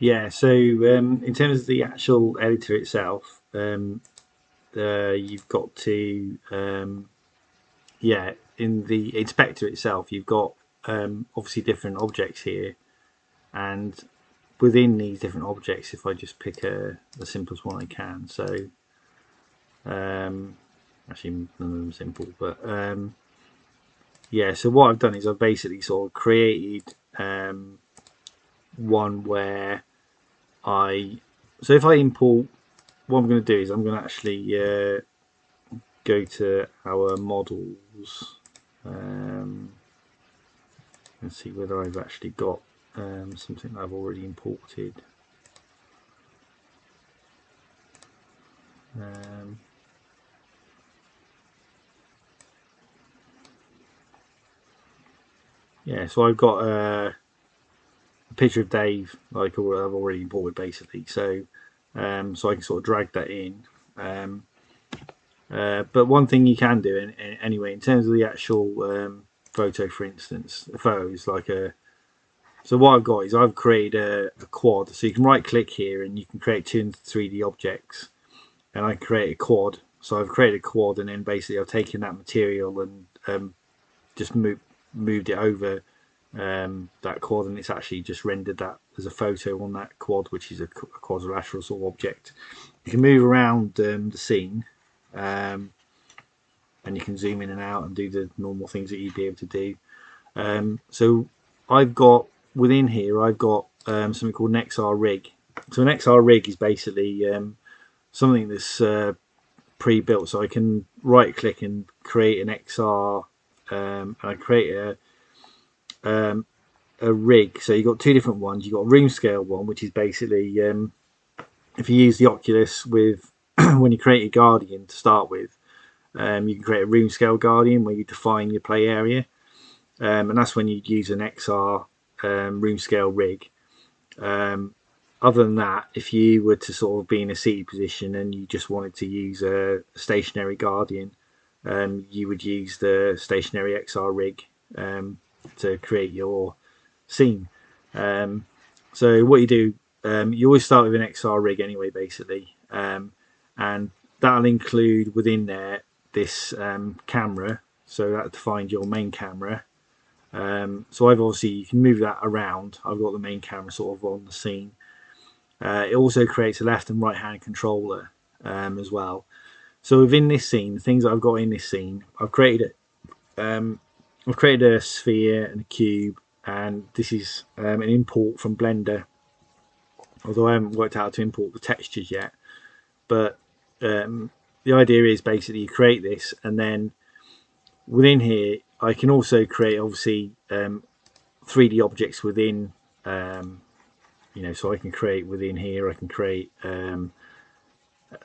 Yeah, so in terms of the actual editor itself, you've got to yeah, in the inspector itself, you've got obviously different objects here, and within these different objects, if I just pick the simplest one I can, so um, actually none of them simple, but yeah. So what I've done is I've basically sort of created one where I so if I import, what I'm going to do is I'm going to actually go to our models and see whether I've actually got something that I've already imported. Um, yeah, so I've got a picture of Dave, like I've already imported basically. So so I can sort of drag that in. But one thing you can do anyway, in terms of the actual photo, for instance, the photo is like a. So what I've got is I've created a quad. So you can right click here and you can create two and 3D objects, and I create a quad. So I've created a quad, and then basically I've taken that material and just moved it over that quad, and it's actually just rendered that as a photo on that quad, which is a quadrilateral sort of object. You can move around the scene, um, and you can zoom in and out and do the normal things that you'd be able to do. So I've got within here, I've got something called an XR rig. So an XR rig is basically something that's pre-built. So I can right click and create an XR. And I create a rig. So you've got two different ones. You've got a room scale one, which is basically if you use the Oculus with when you create a Guardian to start with, you can create a room scale Guardian where you define your play area, and that's when you'd use an XR room scale rig. Other than that, if you were to sort of be in a seated position and you just wanted to use a stationary Guardian, you would use the stationary XR rig to create your scene. So what you do, you always start with an XR rig anyway, basically, and that'll include within there this camera. So that defines your main camera. So I've obviously you can move that around. I've got the main camera sort of on the scene. It also creates a left and right hand controller as well. So within this scene, the things that I've got in this scene, I've created a sphere and a cube, and this is an import from Blender. Although I haven't worked out how to import the textures yet, but the idea is basically you create this, and then within here I can also create obviously 3D objects within. So I can create within here. I can create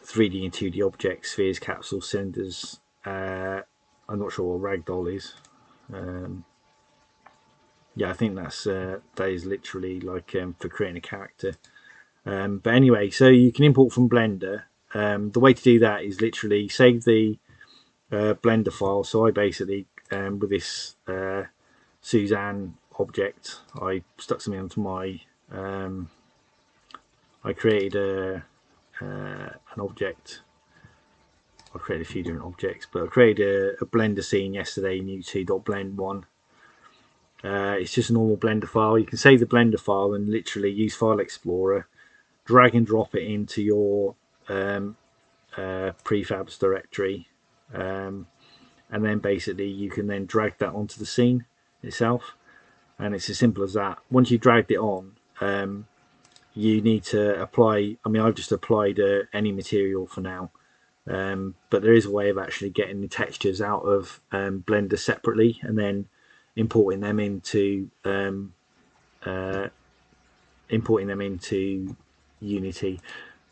3D and 2D objects, spheres, capsules, cylinders. I'm not sure what ragdoll is. Yeah, I think that is literally like for creating a character. But anyway, so you can import from Blender. The way to do that is literally save the Blender file. So I basically, with this Suzanne object, I stuck something onto my. I created an object. I created a few different objects, but I created a Blender scene yesterday in U2.blend 1. It's just a normal Blender file. You can save the Blender file and literally use File Explorer, drag and drop it into your prefabs directory, and then basically you can then drag that onto the scene itself, and it's as simple as that. Once you dragged it on, you need to apply. I mean, I've just applied any material for now, but there is a way of actually getting the textures out of Blender separately and then importing them into Unity.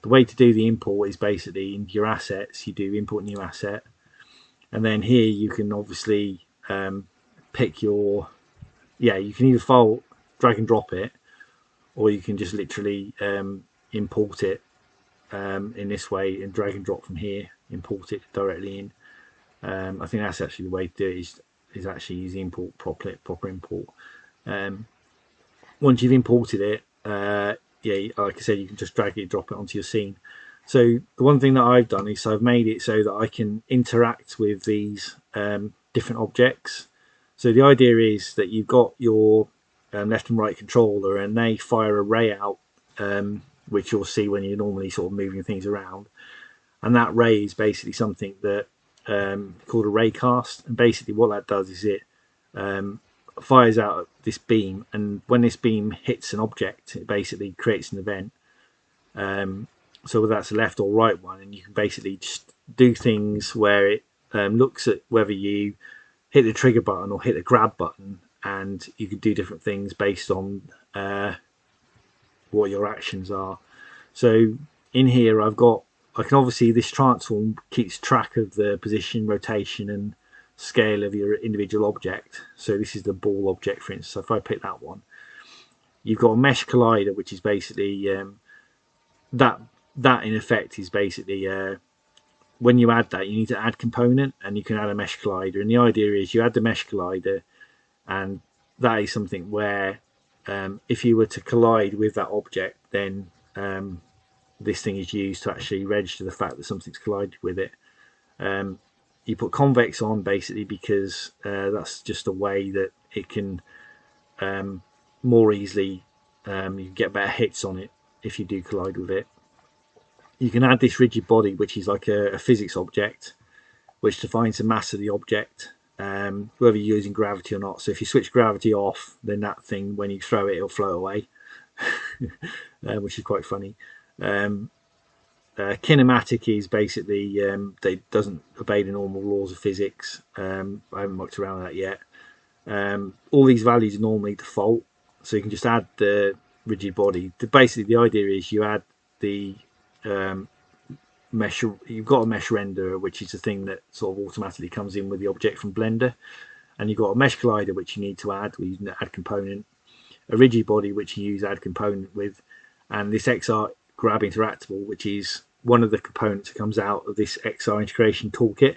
The way to do the import is basically in your assets. You do import new asset, and then here you can obviously pick your. Yeah, you can either file, drag and drop it, or you can just literally import it in this way and drag and drop from here, import it directly in. I think that's actually the way to do it is actually use the import proper import. Once you've imported it, yeah, like I said, you can just drag it, drop it onto your scene. So the one thing that I've done is I've made it so that I can interact with these different objects. So the idea is that you've got your left and right controller, and they fire a ray out, which you'll see when you're normally sort of moving things around. And that ray is basically something that called a ray cast. And basically what that does is it fires out this beam, and when this beam hits an object, it basically creates an event. So whether that's a left or right one, and you can basically just do things where it looks at whether you hit the trigger button or hit the grab button, and you can do different things based on what your actions are. So in here I can obviously, this transform keeps track of the position, rotation and scale of your individual object. So this is the ball object, for instance. So if I pick that one, you've got a mesh collider, which is basically that in effect is basically when you add that, you need to add component, and you can add a mesh collider. And the idea is you add the mesh collider, and that is something where if you were to collide with that object, then this thing is used to actually register the fact that something's collided with it. You put convex on basically because that's just a way that it can more easily, you can get better hits on it if you do collide with it. You can add this rigid body, which is like a physics object, which defines the mass of the object, whether you're using gravity or not. So if you switch gravity off, then that thing, when you throw it, it'll float away, which is quite funny. Kinematic is basically they doesn't obey the normal laws of physics. I haven't mucked around with that yet. All these values are normally default, so you can just add the rigid body. Basically, the idea is you add the mesh. You've got a mesh renderer, which is the thing that sort of automatically comes in with the object from Blender, and you've got a mesh collider which you need to add. We use add component, a rigid body which you use add component with, and this XR grab interactable, which is one of the components that comes out of this XR integration toolkit.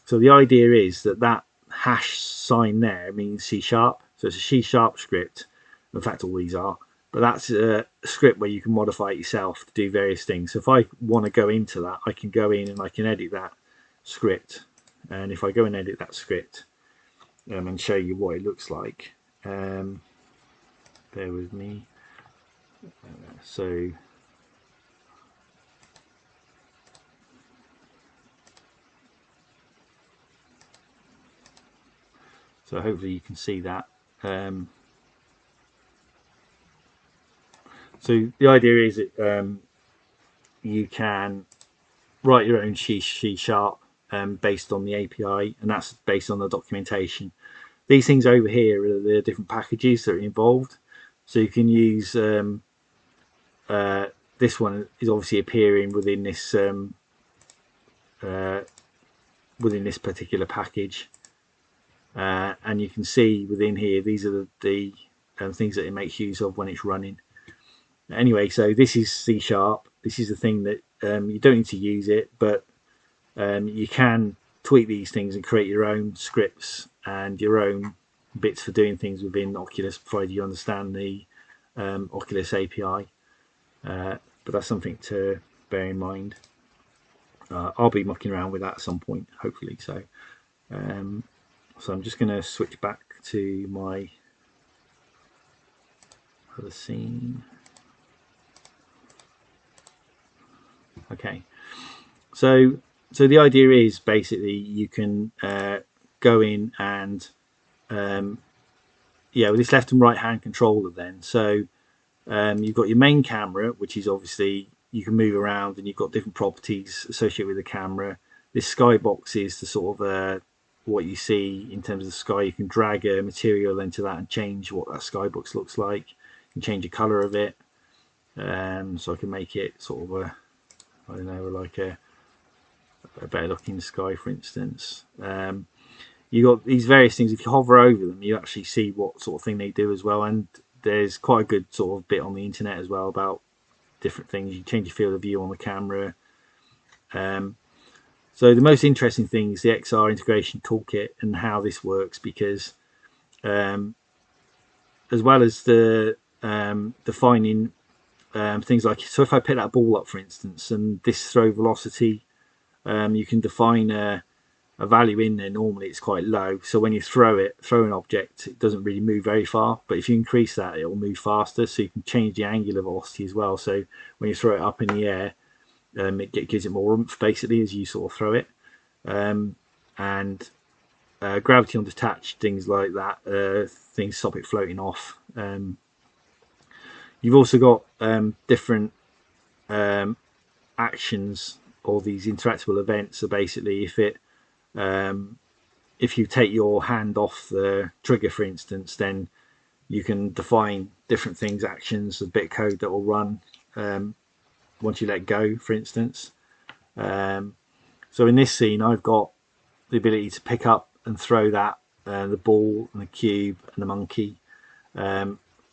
So the idea is that that hash sign there means C#, so it's a C# script. In fact, all these are, but that's a script where you can modify it yourself to do various things. So if I want to go into that, I can go in and I can edit that script. And if I go and edit that script and show you what it looks like, bear with me. So hopefully you can see that. So the idea is that you can write your own C# based on the API, and that's based on the documentation. These things over here are the different packages that are involved. So you can use this one is obviously appearing within this particular package, and you can see within here these are the things that it makes use of when it's running. Anyway, so this is C#. This is the thing that you don't need to use it, but you can tweak these things and create your own scripts and your own bits for doing things within Oculus, provided you understand the Oculus API. But that's something to bear in mind. I'll be mucking around with that at some point, hopefully. So I'm just going to switch back to my other scene. Okay, so the idea is basically you can go in and with this left and right hand controller then. So you've got your main camera, which is obviously you can move around, and you've got different properties associated with the camera. This skybox is the sort of what you see in terms of the sky. You can drag a material into that and change what that skybox looks like. You can change the color of it. So I can make it sort of I don't know, like a better looking sky, for instance. You got these various things. If you hover over them, you actually see what sort of thing they do as well. And there's quite a good sort of bit on the internet as well about different things. You change your field of view on the camera. So the most interesting thing is the XR integration toolkit and how this works, because as well as the defining things like, so if I pick that ball up, for instance, and this throw velocity, you can define a value in there. Normally it's quite low, so when you throw an object, it doesn't really move very far, but if you increase that, it will move faster. So you can change the angular velocity as well, so when you throw it up in the air, it gives it more oomph basically as you sort of throw it. And gravity on detached, things like that, things stop it floating off. You've also got different actions, or these interactable events. So basically, if you take your hand off the trigger, for instance, then you can define different things, actions, a bit of code that will run once you let go, for instance. So in this scene, I've got the ability to pick up and throw that, the ball and the cube and the monkey,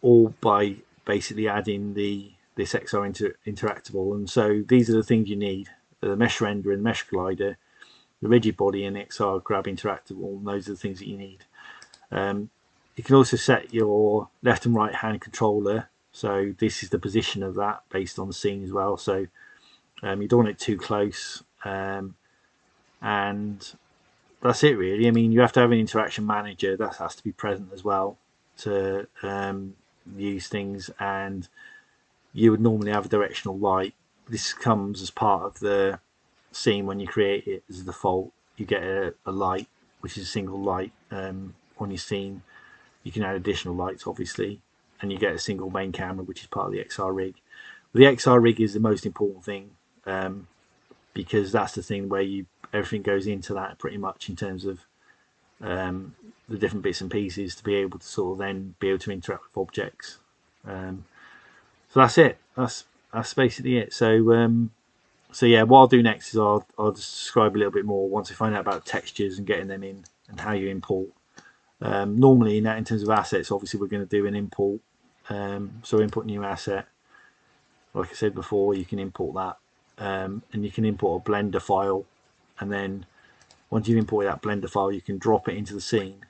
all by basically adding this XR interactable. And so these are the things you need: the mesh renderer and mesh glider, the rigid body and XR grab interactable. And those are the things that you need. You can also set your left and right hand controller, so this is the position of that based on the scene as well. So you don't want it too close, and that's it really. I mean, you have to have an interaction manager that has to be present as well to use things, and you would normally have a directional light. This comes as part of the scene when you create it as a default. You get a light, which is a single light on your scene. You can add additional lights, obviously, and you get a single main camera, which is part of the XR rig. The XR rig is the most important thing, because that's the thing where everything goes into that pretty much in terms of the different bits and pieces to be able to sort of then be able to interact with objects. So that's it. That's basically it. So yeah, what I'll do next is I'll just describe a little bit more once I find out about textures and getting them in and how you import. Normally in terms of assets, obviously we're going to do an import. So input new asset. Like I said before, you can import that, and you can import a Blender file, and then once you've imported that Blender file, you can drop it into the scene,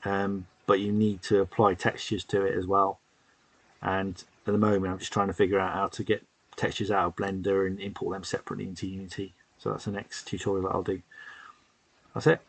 but you need to apply textures to it as well. And at the moment, I'm just trying to figure out how to get textures out of Blender and import them separately into Unity. So that's the next tutorial that I'll do. That's it.